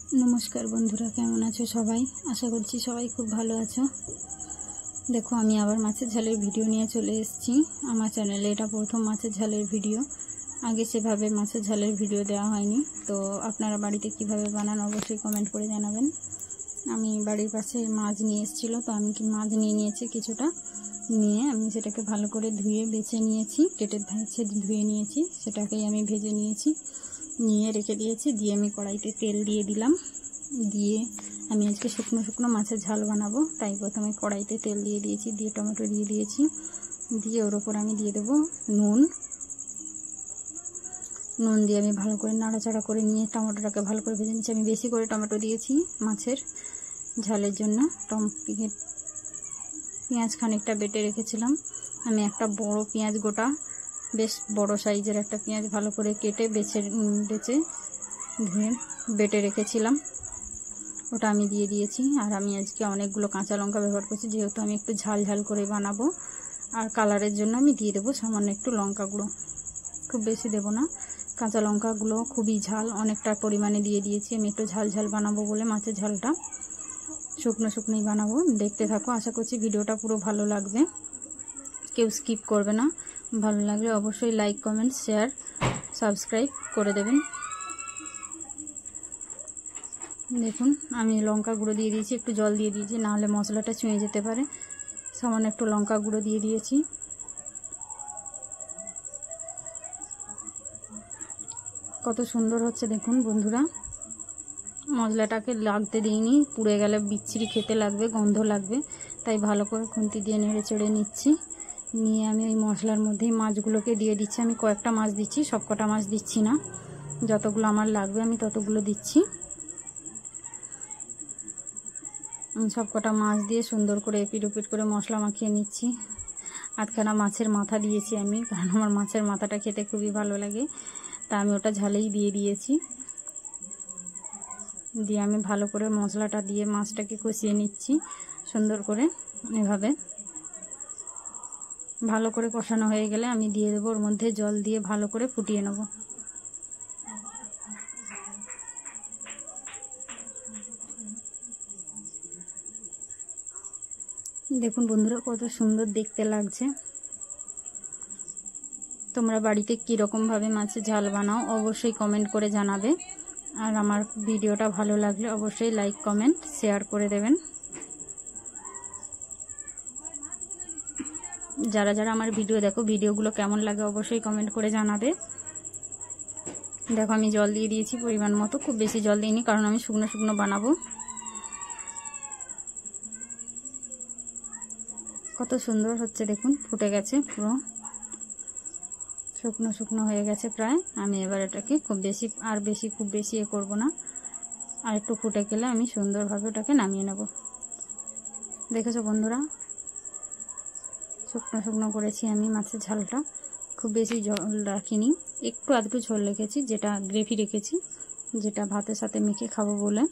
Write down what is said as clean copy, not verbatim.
नमस्कार बंधुरा केमन आछो सबाई आशा करछि सबाई खूब भालो आछो। देखो आमी आबार माछेर झालेर भिडियो निये चले एसेछि आमार चैनेले। एटा प्रथम माछेर झालेर भिडियो, आगे सेभावे माछेर झालेर भिडियो देওয়া হয়নি। तो आपनारा बाड़ीते किभाবে बानान अवश्यई कमेंट करे जानाबेन। आमी बाड़ीर पाशे माछ निये एसेछिलो, तो आमी माछ निये नियेछि किछुटा, निये आमी सेटाके भालो करे धुए बेছে नियेछि, केटे बेছে धुए नियेछि, सेटाकेই आमी भेजे नियेछि, নিয়ে রেখে দিয়েছি। দিয়ে আমি কড়াইতে তেল দিয়ে দিলাম। দিয়ে আমি আজকে শুকনো শুকনো মাছের ঝাল বানাবো, তাই প্রথমে কড়াইতে তেল দিয়ে দিয়েছি, দিয়ে টমেটো দিয়ে দিয়েছি, দিয়ে ওর উপর আমি দিয়ে দেবো নুন। নুন দিয়ে আমি ভালো করে নাড়াচাড়া করে নিয়ে টমেটোটাকে ভালো করে ভেজে নিচ্ছি। আমি বেশি করে টমেটো দিয়েছি মাছের ঝালের জন্য। পেঁয়াজ খানিকটা বেটে রেখেছিলাম, আমি একটা বড় পেঁয়াজ গোটা বেশ বড় সাইজের একটা পেঁয়াজ ভালো করে কেটে বেছে ধুয়ে বেটে রেখেছিলাম, ওটা আমি দিয়ে দিয়েছি। আর আমি আজকে অনেকগুলো কাঁচা লঙ্কা ব্যবহার করছি, যেহেতু আমি একটু ঝাল ঝাল করে বানাবো। আর কালারের জন্য আমি দিয়ে দেবো সামান্য একটু লঙ্কা গুঁড়ো, খুব বেশি দেবো না। কাঁচা লঙ্কাগুলো খুবই ঝাল, অনেকটা পরিমাণে দিয়ে দিয়েছি। আমি একটু ঝাল ঝাল বানাবো বলে মাছের ঝালটা শুকনো শুকনোই বানাবো। দেখতে থাকো, আশা করছি ভিডিওটা পুরো ভালো লাগবে, কেউ স্কিপ করবে না। ভালো লাগলে অবশ্যই লাইক কমেন্ট শেয়ার সাবস্ক্রাইব করে দেবেন। দেখুন আমি লঙ্কা গুঁড়ো দিয়ে দিয়েছি, একটু জল দিয়ে দিয়েছি, নাহলে মশলাটা ছুঁয়ে যেতে পারে। সামান্য একটু লঙ্কা গুঁড়ো দিয়ে দিয়েছি। কত সুন্দর হচ্ছে দেখুন বন্ধুরা। মশলাটাকে লাগতে দিইনি, পুড়ে গেলে বিচ্ছিরি খেতে লাগবে, গন্ধ লাগবে, তাই ভালো করে খুন্তি দিয়ে নেড়ে চেড়ে নিচ্ছি। নিয়ে আমি ওই মশলার মধ্যেই মাছগুলোকে দিয়ে দিচ্ছি। আমি কয়েকটা মাছ দিচ্ছি, সবকটা মাছ দিচ্ছি না, যতগুলো আমার লাগবে আমি ততগুলো দিচ্ছি। সবকটা মাছ দিয়ে সুন্দর করে এপিট ওপিট করে মশলা মাখিয়ে নিচ্ছি। আধখানা মাছের মাথা দিয়েছি আমি, কারণ আমার মাছের মাথাটা খেতে খুবই ভালো লাগে, তা আমি ওটা ঝালেই দিয়ে দিয়েছি। দিয়ে আমি ভালো করে মশলাটা দিয়ে মাছটাকে কষিয়ে নিচ্ছি সুন্দর করে। এভাবে ভালো করে কষানো হয়ে গেলে আমি দিয়ে দেবো ওর মধ্যে জল, দিয়ে ভালো করে ফুটিয়ে নেব। দেখুন বন্ধুরা কত সুন্দর দেখতে লাগছে। তোমরা বাড়িতে কীরকম ভাবে মাছের ঝাল বানাও অবশ্যই কমেন্ট করে জানাবে। আর আমার ভিডিওটা ভালো লাগলে অবশ্যই লাইক কমেন্ট শেয়ার করে দেবেন। যারা যারা আমার ভিডিও দেখো, ভিডিওগুলো কেমন লাগে অবশ্যই কমেন্ট করে জানাবে। দেখো আমি জল দিয়ে দিয়েছি পরিমাণ মতো, খুব বেশি জল দিইনি, কারণ আমি শুকনো শুকনো বানাবো। কত সুন্দর হচ্ছে দেখুন, ফুটে গেছে, পুরো শুকনো শুকনো হয়ে গেছে প্রায়। আমি এবার এটাকে খুব বেশি করব না, আর একটু ফুটে গেলে আমি সুন্দরভাবে ওটাকে নামিয়ে নেব। দেখেছো বন্ধুরা, শুকনো শুকনো করেছি আমি মাছের ঝালটা, খুব বেশি জল রাখিনি, একটু আধটু ঝোল রেখেছি, যেটা গ্রেভি রেখেছি, যেটা ভাতের সাথে মেখে খাবো বলে।